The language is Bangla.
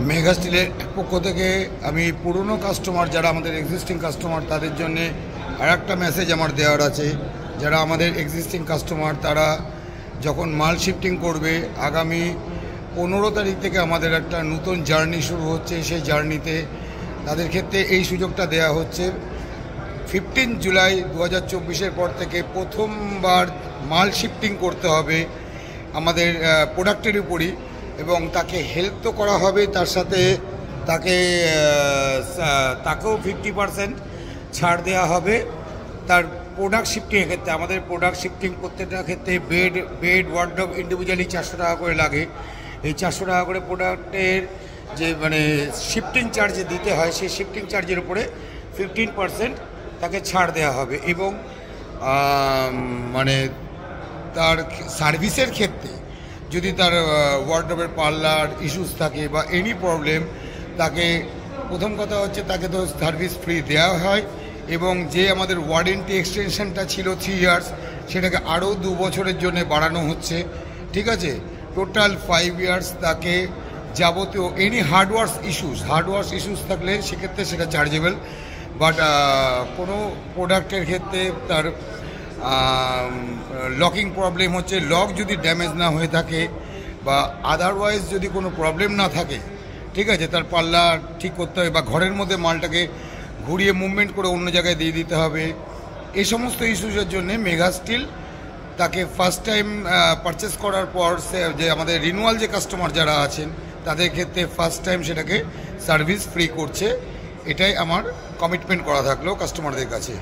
মেগা স্টিলের পক্ষ থেকে আমি পুরনো কাস্টমার যারা আমাদের এক্সিস্টিং কাস্টমার তাদের জন্যে আর একটা মেসেজ আমার দেওয়ার আছে। যারা আমাদের এক্সিস্টিং কাস্টমার তারা যখন মাল শিফটিং করবে, আগামী 15 তারিখ থেকে আমাদের একটা নতুন জার্নি শুরু হচ্ছে। সেই জার্নিতে তাদের ক্ষেত্রে এই সুযোগটা দেওয়া হচ্ছে। 15 জুলাই 2024-এর পর থেকে প্রথমবার মাল শিফটিং করতে হবে আমাদের প্রোডাক্টের উপরই, এবং তাকে হেল্প তো করা হবে, তার সাথে তাকেও 50% ছাড় দেওয়া হবে তার প্রোডাক্ট শিফটিংয়ের ক্ষেত্রে। আমাদের প্রোডাক্ট শিফটিং প্রত্যেকটা ক্ষেত্রে বেড ওয়ার্ডরোব ইন্ডিভিজুয়ালি 400 টাকা করে লাগে। এই 400 টাকা করে প্রোডাক্টের যে শিফটিং চার্জ দিতে হয়, সেই শিফটিং চার্জের উপরে 15% তাকে ছাড় দেওয়া হবে। এবং তার সার্ভিসের ক্ষেত্রে যদি তার ওয়ার্ডরোবের পাল্লার ইস্যুস থাকে বা এনি প্রবলেম, তাকে প্রথম কথা হচ্ছে তাকে তো সার্ভিস ফ্রি দেওয়া হয়, এবং যে আমাদের ওয়ারেন্টি এক্সটেনশনটা ছিল 3 ইয়ার্স, সেটাকে আরও 2 বছরের জন্য বাড়ানো হচ্ছে। ঠিক আছে, টোটাল 5 ইয়ার্স তাকে যাবতীয় এনি হার্ডওয়ার্স ইস্যুস থাকলে সেক্ষেত্রে সেটা চার্জেবল। বাট কোনো প্রোডাক্টের ক্ষেত্রে তার লকিং প্রবলেম হচ্ছে, লক যদি ড্যামেজ না হয়ে থাকে বা আদারওয়াইজ যদি কোনো প্রবলেম না থাকে, ঠিক আছে, তার পাল্লা ঠিক করতে হবে বা ঘরের মধ্যে মালটাকে ঘুরিয়ে মুভমেন্ট করে অন্য জায়গায় দিয়ে দিতে হবে। এই সমস্ত ইস্যুসের জন্য মেগা স্টিল তাকে ফার্স্ট টাইম পারচেস করার পর যে আমাদের রিনুয়াল যে কাস্টমার যারা আছেন তাদের ক্ষেত্রে ফার্স্ট টাইম সেটাকে সার্ভিস ফ্রি করছে। এটাই আমার কমিটমেন্ট করা থাকলো কাস্টমারদের কাছে।